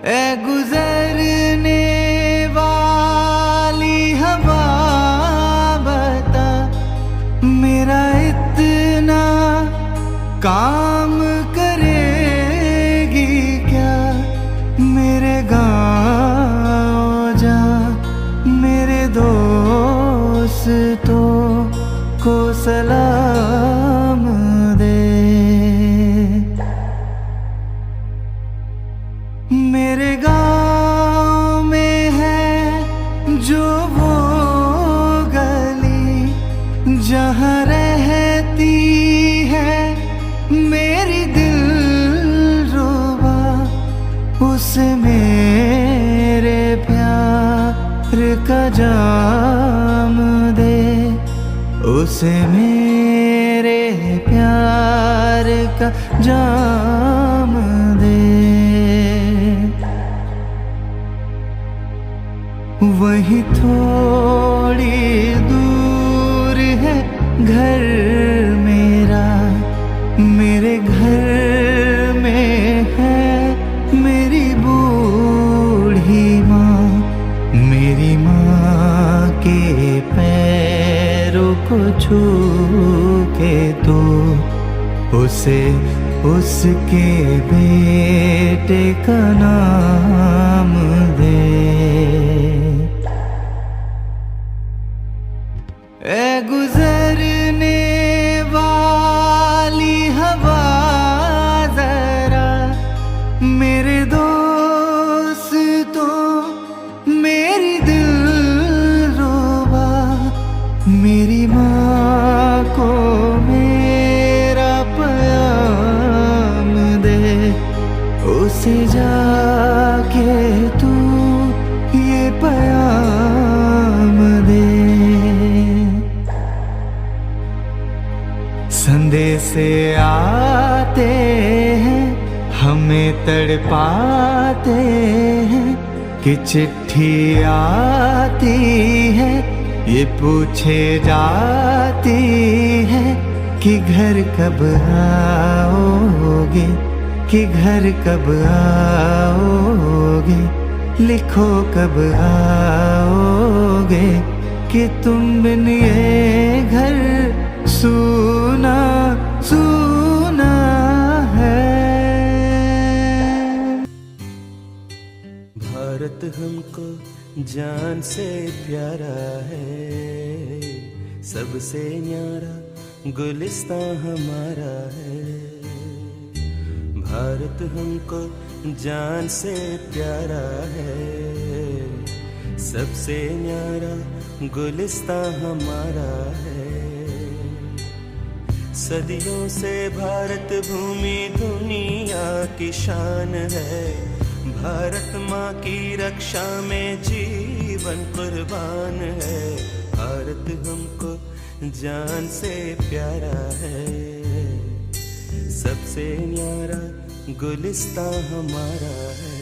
ए गुजरने वाली हवा बता, मेरा इतना काम करेगी क्या? मेरे गाँव जा, मेरे दोस्तों को सलाम दे। मेरे गाँव में है जो वो गली जहाँ रहती है मेरी दिलरुबा, उसे मेरे प्यार का जाम दे, उसे मेरे प्यार का जाम दे। वहीं थोड़ी दूर है घर मेरा, मेरे घर में है मेरी बूढ़ी माँ। मेरी माँ के पैरों को छू के तो उसे उसके बेटे का नाम दे। ए गुजरने वाली हवा जरा, मेरे दोस्तों मेरी दिलरुबा, मेरी माँ को मेरा प्याम दे, उसे जाके तू ये प्याम दे। संदेशे आते हैं हमें तड़पाते हैं, कि चिट्ठी आती है ये पूछे जाती है कि घर कब आओगे, कि घर कब आओगे, लिखो कब आओगे, कि तुम बिन ये घर सूना सूना है। भारत हमको जान से प्यारा है, सबसे न्यारा गुलिस्तां हमारा है। भारत हमको जान से प्यारा है, सबसे न्यारा गुलिस्तां हमारा है। सदियों से भारत भूमि दुनिया की शान है, भारत माँ की रक्षा में जीवन कुर्बान है। भारत हमको जान से प्यारा है, सबसे न्यारा गुलिस्तां हमारा है।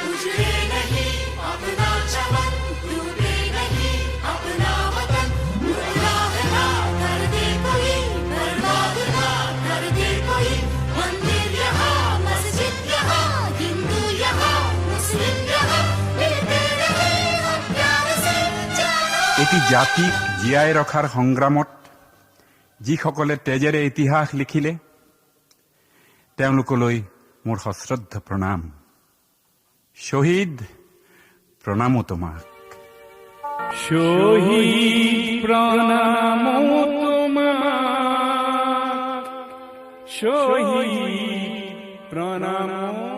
उजड़े नहीं अपना चमन, टूटे नहीं अपना वतन, गुमराह ना कर दे कोई, बर्बाद ना कर दे कोई। मंदिर यहाँ, मस्जिद यहाँ, हिंदू यहाँ, मुस्लिम यहाँ, मिलते रहे हम प्यार से जानो। এটি জাতিক জীয়াই ৰখাৰ সংগ্ৰামত যিসকলে তেজেৰে ইতিহাস লিখিলে তেওঁলোকলৈ মোৰ সশ্ৰদ্ধ প্ৰণাম। শহীদ প্ৰণামো তোমাক। শহীদ প্ৰণামো তোমাক, শহীদ প্ৰণামো